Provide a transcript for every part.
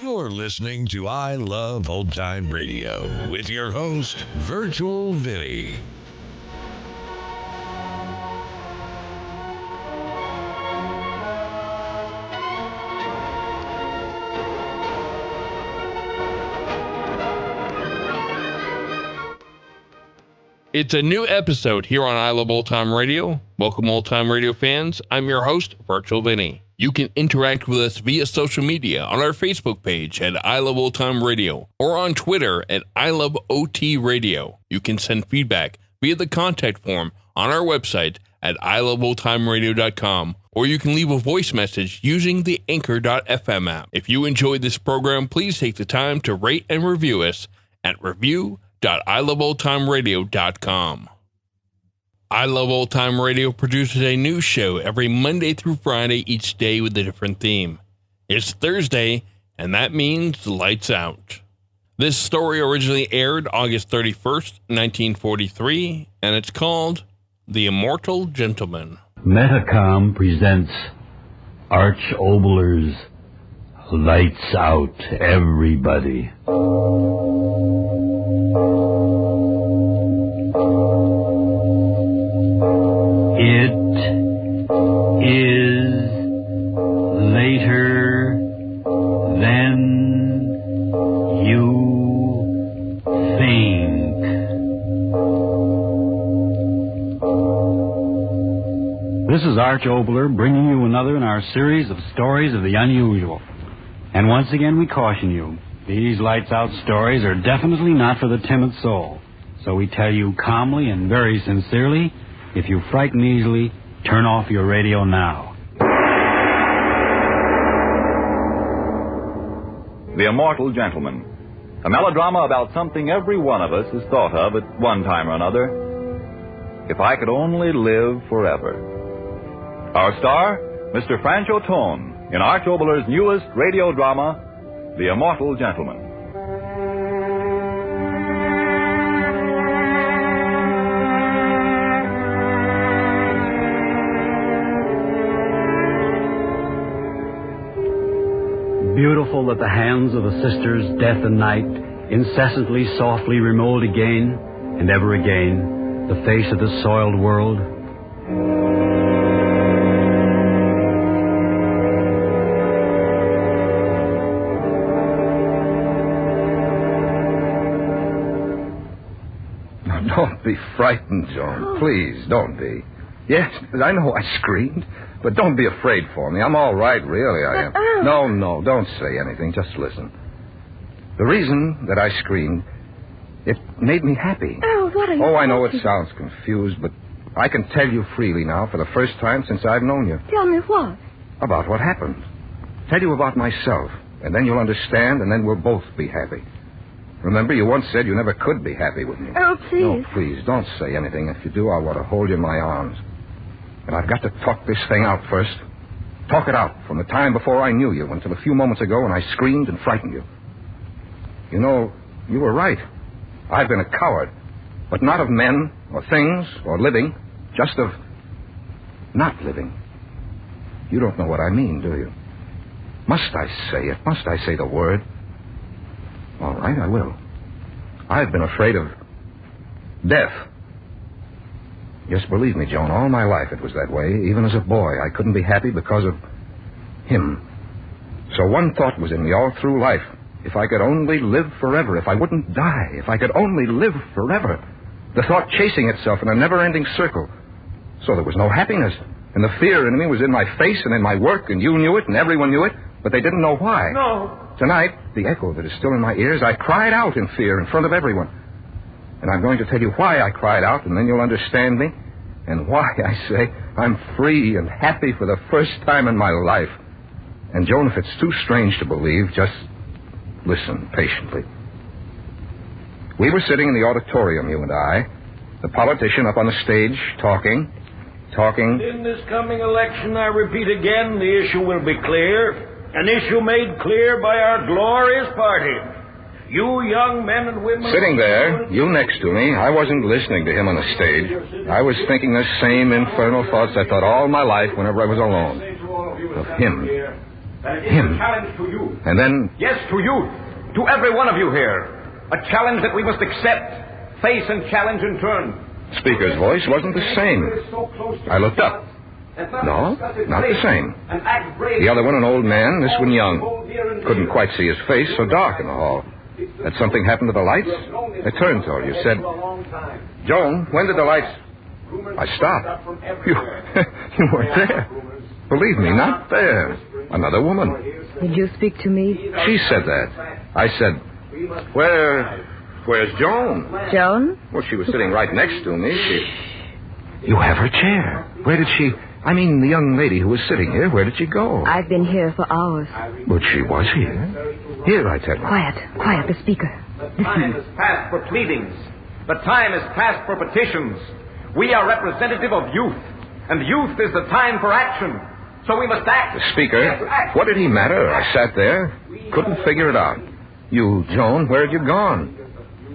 You're listening to I Love Old Time Radio with your host, Virtual Vinny. It's a new episode here on I Love Old Time Radio. Welcome, Old Time Radio fans. I'm your host, Virtual Vinny. You can interact with us via social media on our Facebook page at I Love Old Time Radio or on Twitter at I Love OT Radio. You can send feedback via the contact form on our website at iloveoldtimeradio.com, or you can leave a voice message using the Anchor.fm app. If you enjoyed this program, please take the time to rate and review us at review.iloveoldtimeradio.com. I Love Old Time Radio produces a new show every Monday through Friday, each day with a different theme. It's Thursday, and that means Lights Out. This story originally aired August 31st, 1943, and it's called The Immortal Gentleman. Metacom presents Arch Obler's Lights Out, Everybody. It is later than you think. This is Arch Obler bringing you another in our series of stories of the unusual. And once again we caution you, these lights out stories are definitely not for the timid soul. So we tell you calmly and very sincerely, if you frighten easily, turn off your radio now. The Immortal Gentleman, a melodrama about something every one of us has thought of at one time or another. If I could only live forever. Our star, Mr. Francho Tone, in Arch Obler's newest radio drama, The Immortal Gentleman. Beautiful that the hands of the sisters, Death and Night, incessantly, softly remold again and ever again the face of this soiled world. Now, don't be frightened, Joan. Please, don't be. Yes, I know I screamed, but don't be afraid for me. I'm all right, really, I am. No, don't say anything. Just listen. The reason that I screamed, it made me happy. Oh, what are you I know it sounds confused, but I can tell you freely now for the first time since I've known you. Tell me what? About what happened. Tell you about myself, and then you'll understand, and then we'll both be happy. Remember, you once said you never could be happy with me. Oh, please. No, please, don't say anything. If you do, I want to hold you in my arms. And I've got to talk this thing out first. Talk it out from the time before I knew you until a few moments ago when I screamed and frightened you. You know, you were right. I've been a coward. But not of men or things or living. Just of not living. You don't know what I mean, do you? Must I say it? Must I say the word? All right, I will. I've been afraid of death. Yes, believe me, Joan, all my life it was that way. Even as a boy, I couldn't be happy because of him. So one thought was in me all through life. If I could only live forever, if I wouldn't die, if I could only live forever. The thought chasing itself in a never-ending circle. So there was no happiness. And the fear in me was in my face and in my work, and you knew it and everyone knew it, but they didn't know why. No. Tonight, the echo that is still in my ears, I cried out in fear in front of everyone. And I'm going to tell you why I cried out, and then you'll understand me. And why, I say, I'm free and happy for the first time in my life. And, Joan, if it's too strange to believe, just listen patiently. We were sitting in the auditorium, you and I, the politician up on the stage, talking. In this coming election, I repeat again, the issue will be clear. An issue made clear by our glorious party. You young men and women... Sitting there, you next to me, I wasn't listening to him on the stage. I was thinking the same infernal thoughts I thought all my life whenever I was alone. Of him. And it is Him. a challenge to you. And then... Yes, to you. To every one of you here. A challenge that we must accept, face and challenge in turn. Speaker's voice wasn't the same. I looked up. No, not the same. The other one, an old man, this one young. Couldn't quite see his face, so dark in the hall. Had something happened to the lights? I turned to her. You said, Joan, when did the lights... I stopped. You weren't there. Believe me, not there. Another woman. Did you speak to me? She said that. I said, where's Joan? Joan? Well, she was sitting right next to me. You have her chair. Where did she... I mean, the young lady who was sitting here, where did she go? I've been here for hours. But she was here. Here, I tell you. Quiet, the speaker. The time is past for pleadings. The time is past for petitions. We are representative of youth, and youth is the time for action. So we must act. The speaker, what did he matter? I sat there, couldn't figure it out. You, Joan, where had you gone?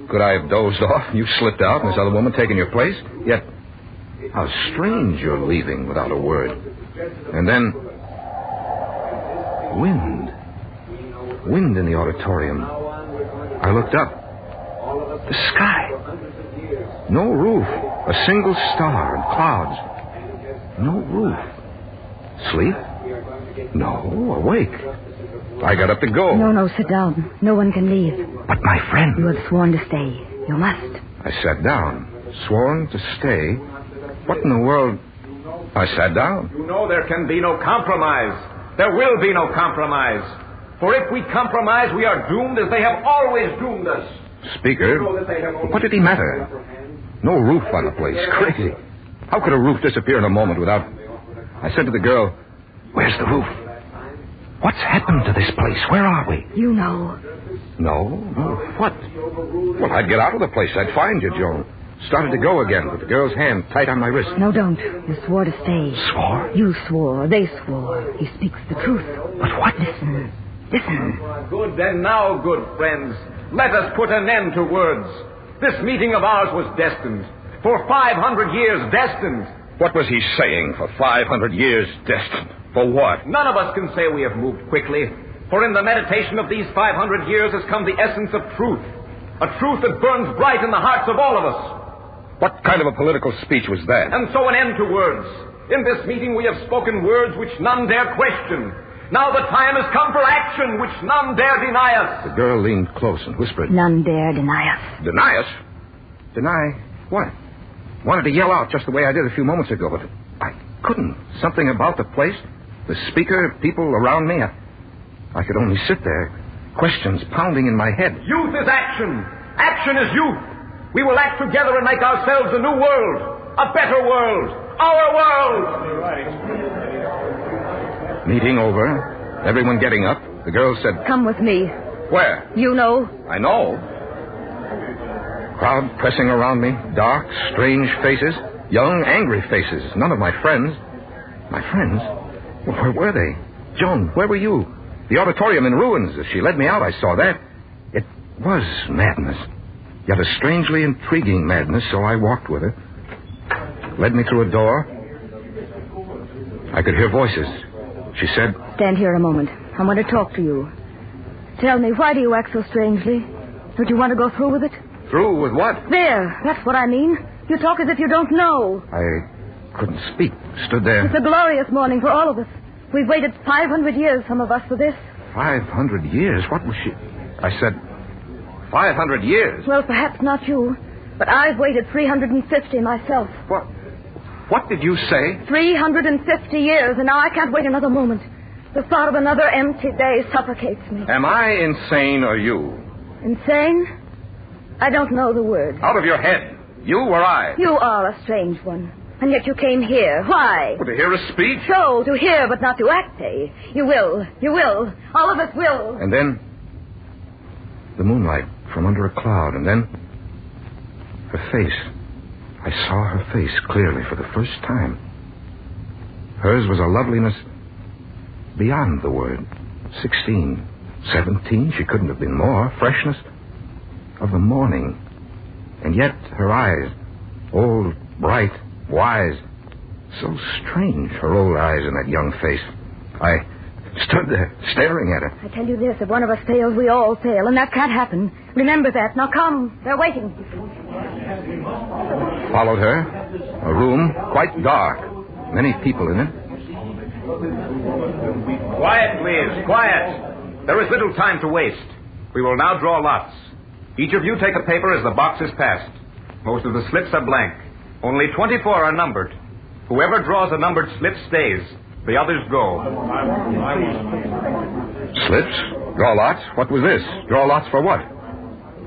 Could I have dozed off? You slipped out, and this other woman taken your place? Yet, how strange you're leaving without a word. And then, wind in the auditorium. I looked up. The sky. No roof. A single star and clouds. No roof. Sleep? No. Awake. I got up to go. No, sit down. No one can leave. But my friend... You have sworn to stay. You must. I sat down. Sworn to stay? What in the world... I sat down. You know there can be no compromise. There will be no compromise. For if we compromise, we are doomed as they have always doomed us. Speaker, what did he matter? No roof on the place. Crazy. How could a roof disappear in a moment without... I said to the girl, where's the roof? What's happened to this place? Where are we? You know. No? What? Well, I'd get out of the place. I'd find you, Joan. Started to go again with the girl's hand tight on my wrist. No, don't. You swore to stay. Swore? You swore. They swore. He speaks the truth. But what? Listen. Good and now, good friends. Let us put an end to words. This meeting of ours was destined. For 500 years destined. What was he saying? For 500 years destined? For what? None of us can say we have moved quickly. For in the meditation of these 500 years has come the essence of truth. A truth that burns bright in the hearts of all of us. What kind of a political speech was that? And so an end to words. In this meeting we have spoken words which none dare question. Now the time has come for action which none dare deny us. The girl leaned close and whispered. None dare deny us. Deny us? Deny what? Wanted to yell out just the way I did a few moments ago, but I couldn't. Something about the place, the speaker, people around me. I could only sit there, questions pounding in my head. Youth is action. Action is youth. We will act together and make ourselves a new world. A better world. Our world. Meeting over. Everyone getting up. The girl said... Come with me. Where? You know. I know. Crowd pressing around me. Dark, strange faces. Young, angry faces. None of my friends. My friends? Well, where were they? Joan, where were you? The auditorium in ruins. As she led me out, I saw that. It was madness. Yet a strangely intriguing madness, so I walked with her. Led me through a door. I could hear voices. She said... Stand here a moment. I want to talk to you. Tell me, why do you act so strangely? Don't you want to go through with it? Through with what? There. That's what I mean. You talk as if you don't know. I couldn't speak. Stood there. It's a glorious morning for all of us. We've waited 500 years, some of us, for this. 500 years? What was she... I said, 500 years? Well, perhaps not you, but I've waited 350 myself. What did you say? 350 years, and now I can't wait another moment. The thought of another empty day suffocates me. Am I insane or you? Insane? I don't know the word. Out of your head. You or I? You are a strange one. And yet you came here. Why? Well, to hear a speech? So, to hear but not to act, eh? You will. You will. All of us will. And then... the moonlight from under a cloud, and then... her face. I saw her face clearly for the first time. Hers was a loveliness beyond the word. 16, 17, she couldn't have been more. Freshness of the morning. And yet her eyes, old, bright, wise. So strange, her old eyes in that young face. stood there, staring at her. I tell you this, if one of us fails, we all fail, and that can't happen. Remember that. Now come. They're waiting. Followed her. A room, quite dark. Many people in it. Quiet, please. Quiet. There is little time to waste. We will now draw lots. Each of you take a paper as the box is passed. Most of the slips are blank. Only 24 are numbered. Whoever draws a numbered slip stays. The others go. Slips? Draw lots? What was this? Draw lots for what?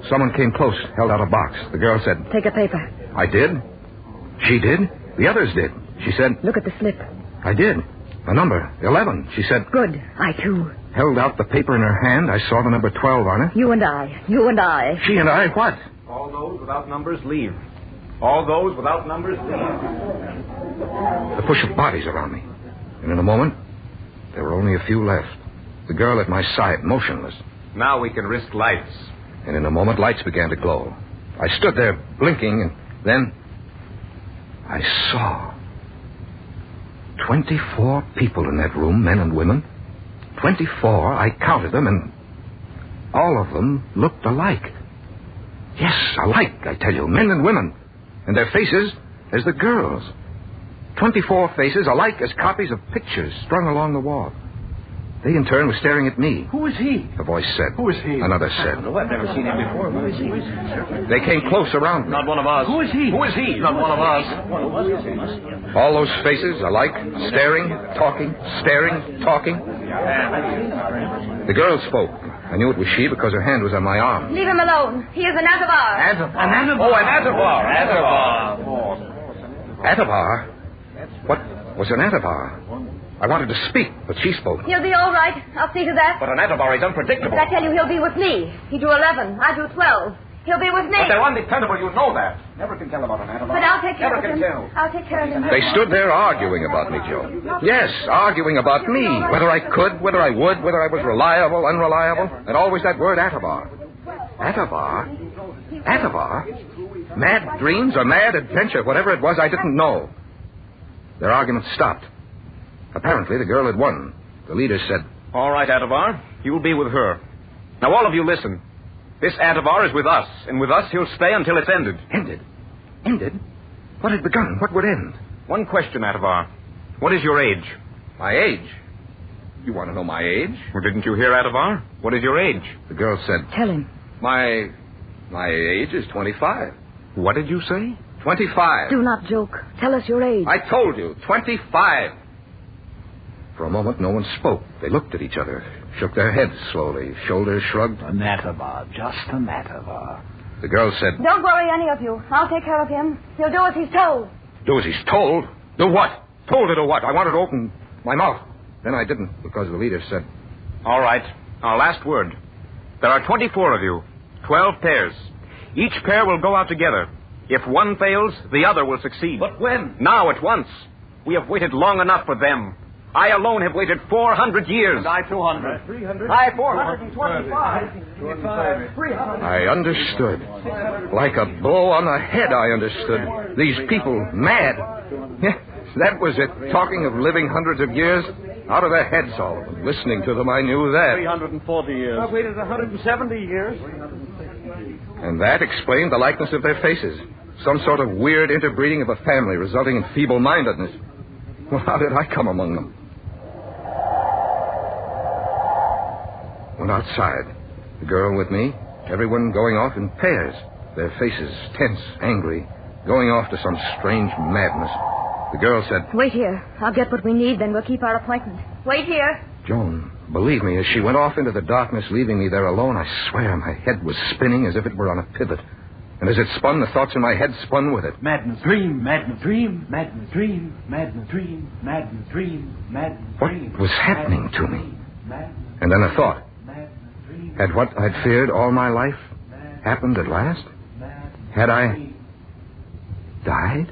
Someone came close, held out a box. The girl said... Take a paper. I did. She did. The others did. She said... Look at the slip. I did. A number, 11. She said... Good. I, too. Held out the paper in her hand. I saw the number 12 on it. You and I. You and I. She and I, what? All those without numbers leave. All those without numbers leave. The push of bodies around me. And in a moment, there were only a few left. The girl at my side, motionless. Now we can risk lights. And in a moment, lights began to glow. I stood there, blinking, and then I saw 24 people in that room, men and women. 24, I counted them, and all of them looked alike. Yes, alike, I tell you, men and women. And their faces as the girls. 24 faces alike as copies of pictures strung along the wall. They, in turn, were staring at me. Who is he? A voice said. Who is he? Another said. No, I've never seen him before. Who is he? They came close around me. Not one of us. Who is he? Who is he? Not one of us. All those faces alike, staring, talking, staring, talking. The girl spoke. I knew it was she because her hand was on my arm. Leave him alone. He is an Atavar. Oh, an Atavar. Atavar? What was an Atavar? I wanted to speak, but she spoke. He'll be all right. I'll see to that. But an Atavar is unpredictable. But I tell you, he'll be with me. He drew 11. I drew 12. He'll be with me. But they're undependable, you know that. Never can tell about an Atavar. But I'll take care Never of can him. tell. I'll take care of him. They stood there arguing about me, Joe. Yes, arguing about me. Whether I could, whether I would, whether I was reliable, unreliable. And always that word, Atavar. Atavar? Atavar? Mad dreams or mad adventure, whatever it was, I didn't know. Their argument stopped. Apparently, the girl had won. The leader said... All right, Atavar. You'll be with her. Now, all of you listen. This Atavar is with us, and with us he'll stay until it's ended. Ended? Ended? What had begun? What would end? One question, Atavar. What is your age? My age? You want to know my age? Well, didn't you hear, Atavar? What is your age? The girl said... Tell him. My age is 25. What did you say? 25. Do not joke. Tell us your age. I told you, 25. For a moment, no one spoke. They looked at each other, shook their heads slowly, shoulders shrugged. An Atavar, just an Atavar. The girl said... Don't worry, any of you. I'll take care of him. He'll do as he's told. Do as he's told? Do what? Told her to what? I wanted to open my mouth. Then I didn't, because the leader said... All right. Our last word. There are 24 of you. 12 pairs. Each pair will go out together. If one fails, the other will succeed. But when? Now, at once. We have waited long enough for them. I alone have waited 400 years. And I 200. 300. I 425. 300. I understood. Like a blow on the head, I understood. These people, mad. That was it. Talking of living hundreds of years. Out of their heads, all of them. Listening to them, I knew that. 340 years. I've waited 170 years. And that explained the likeness of their faces. Some sort of weird interbreeding of a family resulting in feeble-mindedness. Well, how did I come among them? Went outside. The girl with me. Everyone going off in pairs. Their faces tense, angry. Going off to some strange madness. The girl said... Wait here. I'll get what we need, then we'll keep our appointment. Wait here. Joan, believe me, as she went off into the darkness, leaving me there alone, I swear my head was spinning as if it were on a pivot. And as it spun, the thoughts in my head spun with it. Madness, dream, madness, dream, madness, dream, madness, dream, madness, dream, madness, dream. What was happening to me? And then a thought. Had what I'd feared all my life happened at last? Had I died?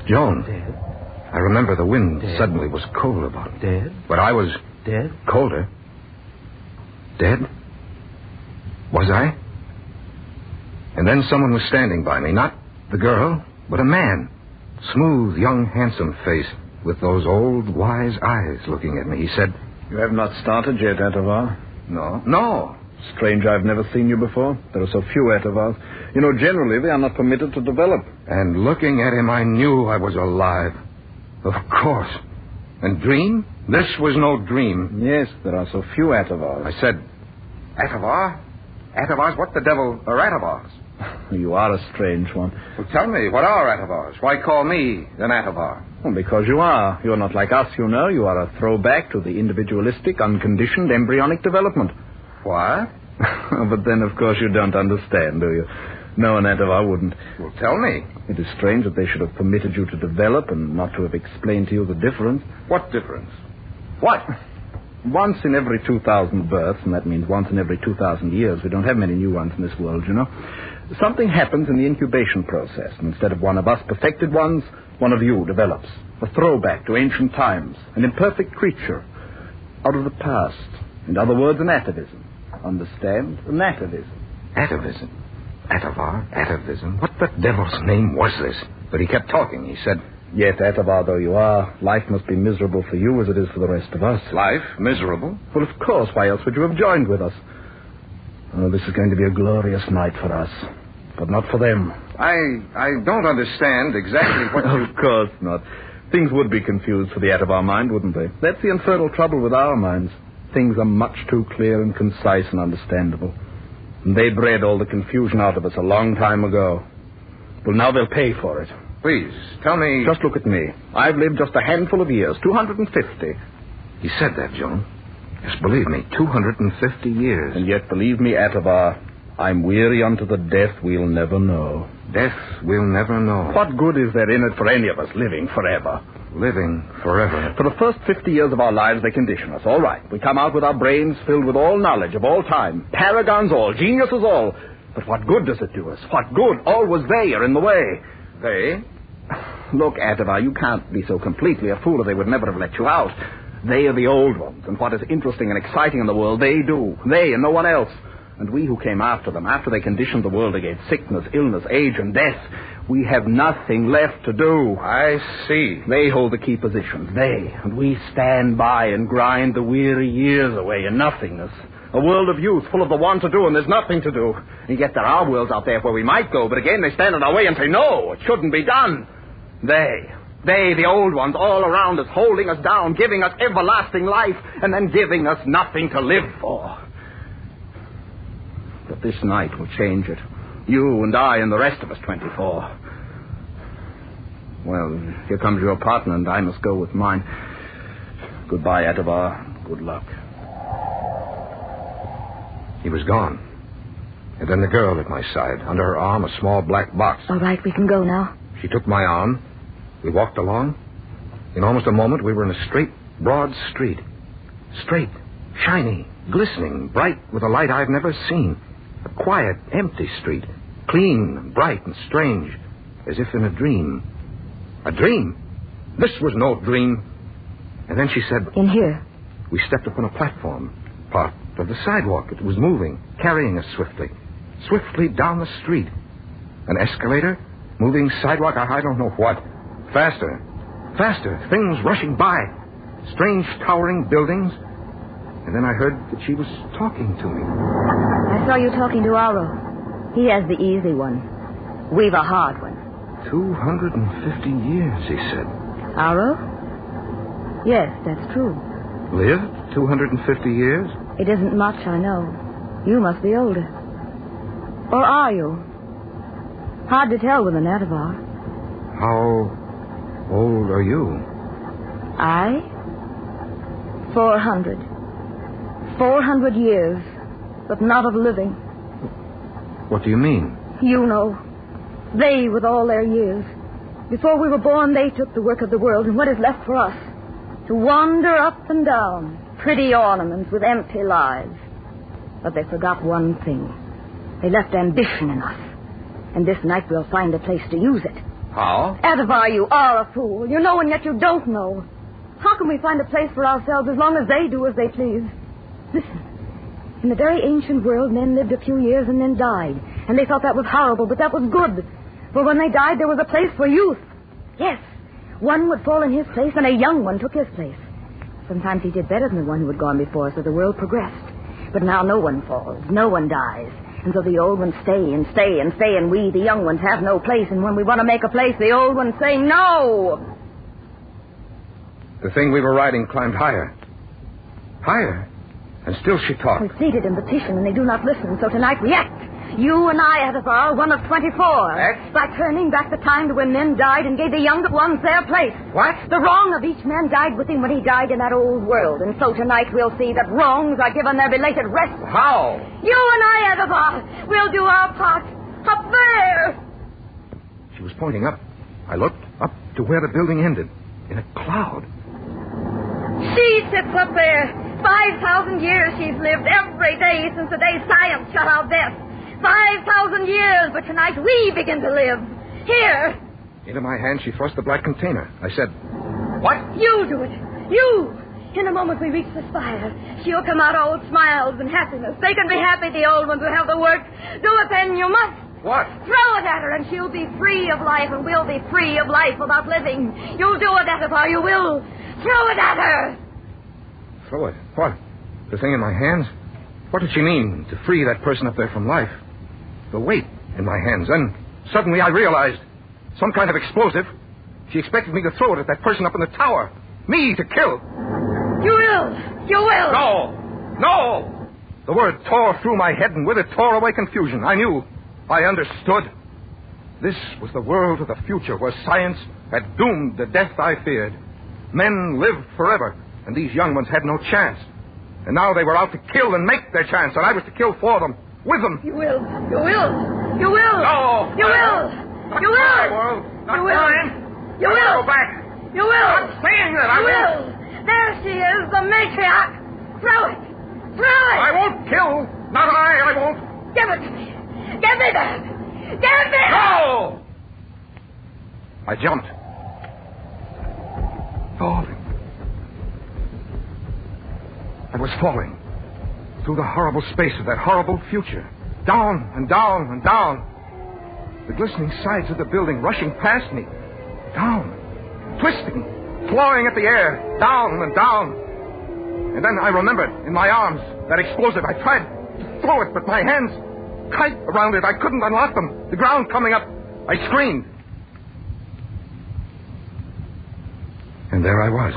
Joan. Dead. I remember the wind Dead. suddenly was cold about it. Dead. But I was... Dead. colder. Dead? Was I? And then someone was standing by me. Not the girl, but a man. Smooth, young, handsome face with those old, wise eyes looking at me. He said... You have not started yet, Atavar. No. No. Strange, I've never seen you before. There are so few Atavars. You know, generally they are not permitted to develop. And looking at him, I knew I was alive. Of course. And dream? This was no dream. Yes, there are so few Atavars. I said, Atavar? Atavars? What the devil are Atavars? You are a strange one. Well, tell me, what are Atavars? Why call me an Atavar? Well, because you are. You're not like us, you know. You are a throwback to the individualistic, unconditioned, embryonic development. What? But then, of course, you don't understand, do you? No, an Atavar wouldn't. Well, tell me. It is strange that they should have permitted you to develop and not to have explained to you the difference. What difference? What? Once in every 2,000 births, and that means once in every 2,000 years, we don't have many new ones in this world, you know, something happens in the incubation process. And instead of one of us perfected ones, one of you develops. A throwback to ancient times, an imperfect creature out of the past. In other words, an atavism. Understand? An atavism. Atavism? Atavar? Atavism? What the devil's name was this? But he kept talking. He said, Yet, Atavar though you are, life must be miserable for you as it is for the rest of us. Life? Miserable? Well, of course. Why else would you have joined with us? Oh, this is going to be a glorious night for us. But not for them. I don't understand exactly what you... Of course not. Things would be confused for the Atavar mind, wouldn't they? That's the infernal trouble with our minds. Things are much too clear and concise and understandable. And they bred all the confusion out of us a long time ago. Well, now they'll pay for it. Please, tell me... Just look at me. I've lived just a handful of years, 250. He said that, Joan. Yes, believe me, 250 years. And yet, believe me, Atavar, I'm weary unto the death we'll never know. Death we'll never know. What good is there in it for any of us living forever? Living forever. For the first 50 years of our lives, they condition us. All right. We come out with our brains filled with all knowledge of all time. Paragons all. Geniuses all. But what good does it do us? What good? Always they are in the way. They? Look, Atavar, you can't be so completely a fool or they would never have let you out. They are the old ones. And what is interesting and exciting in the world, they do. They and no one else. And we who came after them, after they conditioned the world against sickness, illness, age, and death, we have nothing left to do. I see. They hold the key positions, they, and we stand by and grind the weary years away in nothingness. A world of youth full of the want to do, and there's nothing to do. And yet there are worlds out there where we might go, but again they stand in our way and say, no, it shouldn't be done. They, the old ones, all around us, holding us down, giving us everlasting life, and then giving us nothing to live for. But this night will change it. You and I and the rest of us 24. Well, here comes your partner, and I must go with mine. Goodbye, Atavar. Good luck. He was gone. And then the girl at my side, under her arm a small black box. All right, we can go now. She took my arm. We walked along. In almost a moment, we were in a straight, broad street. Straight, shiny, glistening, bright with a light I've never seen. A quiet, empty street. Clean, bright, and strange. As if in a dream. A dream? This was no dream. And then she said... In here. We stepped upon a platform. Part of the sidewalk. It was moving, carrying us swiftly. Swiftly down the street. An escalator? Moving sidewalk? I don't know what. Faster. Faster. Things rushing by. Strange towering buildings. And then I heard that she was talking to me. I saw you talking to Aro. He has the easy one. We've a hard one. 250 years, he said. Aro? Yes, that's true. Lived 250 years? It isn't much, I know. You must be older. Or are you? Hard to tell with an Atavar. How old are you? I? 400. 400 years, but not of living. What do you mean? You know. They, with all their years. Before we were born, they took the work of the world, and what is left for us? To wander up and down, pretty ornaments with empty lives. But they forgot one thing. They left ambition in us. And this night we'll find a place to use it. How? Adavar, you are a fool. You know and yet you don't know. How can we find a place for ourselves as long as they do as they please? Listen. In the very ancient world, men lived a few years and then died. And they thought that was horrible, but that was good. For when they died, there was a place for youth. Yes. One would fall in his place, and a young one took his place. Sometimes he did better than the one who had gone before, so the world progressed. But now no one falls, no one dies. And so the old ones stay and stay and stay, and we, the young ones, have no place. And when we want to make a place, the old ones say no. The thing we were riding climbed higher. Higher. And still she talked. We pleaded and petitioned, and they do not listen. So tonight we act. You and I, Adavar, one of 24. Act? By turning back the time to when men died and gave the younger ones their place. What? The wrong of each man died with him when he died in that old world. And so tonight we'll see that wrongs are given their belated rest. How? You and I, Adavar, we'll do our part. Up there. She was pointing up. I looked up to where the building ended. In a cloud. She sits up there. 5,000 years she's lived every day since the day science shut out death. 5,000 years, but tonight we begin to live. Here. Into my hand she thrust the black container. I said, "What?" You do it. You. In a moment we reach the spire. She'll come out all smiles and happiness. They can be happy, the old ones who have the work. Do it then, you must. What? Throw it at her and she'll be free of life, and we'll be free of life without living. You'll do it, Adavar, you will. Throw it at her. Throw it? What? The thing in my hands? What did she mean, to free that person up there from life? The weight in my hands. Then suddenly I realized some kind of explosive. She expected me to throw it at that person up in the tower. Me to kill. You will. You will. No. No. The word tore through my head, and with it tore away confusion. I knew. I understood. This was the world of the future, where science had doomed the death I feared. Men lived forever, and these young ones had no chance. And now they were out to kill and make their chance, and I was to kill for them, with them. You will. You will. You will. No. You will. Not You will. my world. Not You will. mine. You I will. Go back. You will. I'm saying that. I You will. There she is, the matriarch. Throw it. Throw it. I won't kill. Not I won't. Give it to me. Give me that. Give me. No! I jumped. Falling. I was falling. Through the horrible space of that horrible future. Down and down and down. The glistening sides of the building rushing past me. Down. Twisting. Clawing at the air. Down and down. And then I remembered, in my arms, that explosive. I tried to throw it, but my hands tight around it. I couldn't unlock them. The ground coming up. I screamed. And there I was.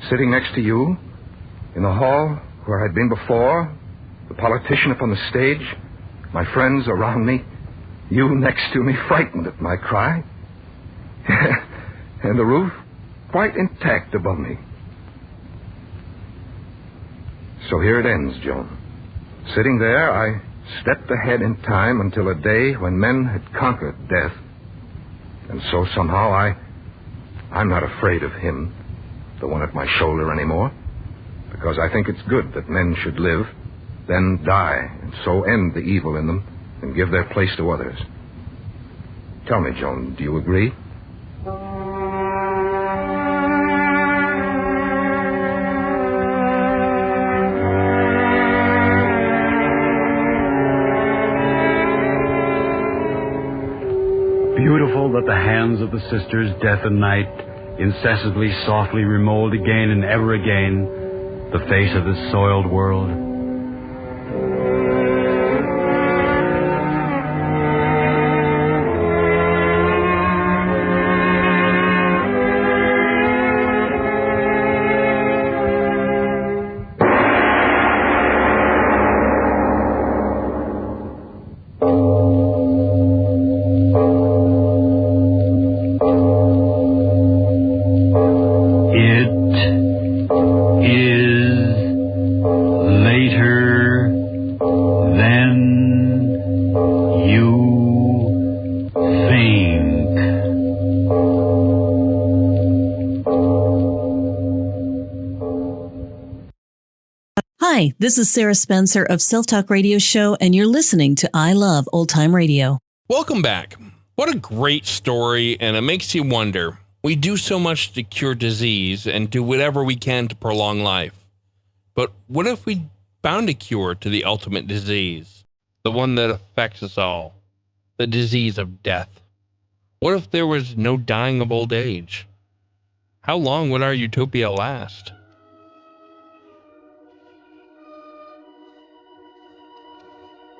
Sitting next to you. In the hall where I'd been before. The politician up on the stage. My friends around me. You next to me, frightened at my cry. And the roof quite intact above me. So here it ends, Joan. Sitting there, I stepped ahead in time until a day when men had conquered death. And so somehow I'm not afraid of him, the one at my shoulder anymore, because I think it's good that men should live, then die, and so end the evil in them and give their place to others. Tell me, Joan, do you agree? Beautiful that the hands of the sisters, death and night, incessantly, softly remold again and ever again the face of this soiled world. Hi, this is Sarah Spencer of Self Talk Radio Show, and you're listening to I Love Old Time Radio. Welcome back. What a great story, and it makes you wonder. We do so much to cure disease and do whatever we can to prolong life. But what if we found a cure to the ultimate disease? The one that affects us all. The disease of death. What if there was no dying of old age? How long would our utopia last?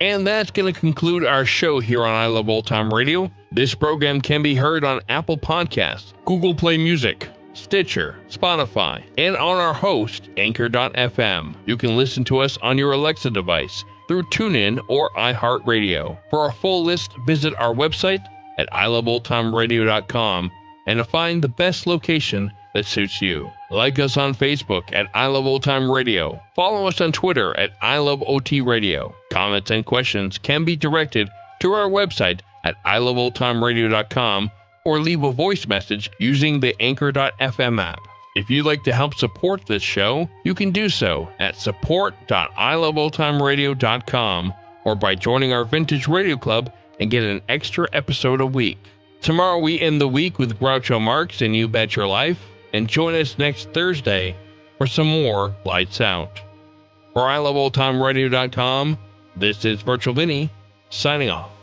And that's going to conclude our show here on I Love Old Time Radio. This program can be heard on Apple Podcasts, Google Play Music, Stitcher, Spotify, and on our host, Anchor.fm. You can listen to us on your Alexa device through TuneIn or iHeartRadio. For a full list, visit our website at iloveoldtimeradio.com and to find the best location that suits you. Like us on Facebook at I Love Old Time Radio. Follow us on Twitter at I Love OT Radio. Comments and questions can be directed to our website at iloveoldtimeradio.com or leave a voice message using the Anchor.fm app. If you'd like to help support this show, you can do so at support.iloveoldtimeradio.com or by joining our Vintage Radio Club and get an extra episode a week. Tomorrow we end the week with Groucho Marx and You Bet Your Life, and join us next Thursday for some more Lights Out. For iloveoldtimeradio.com, this is Virtual Vinny, signing off.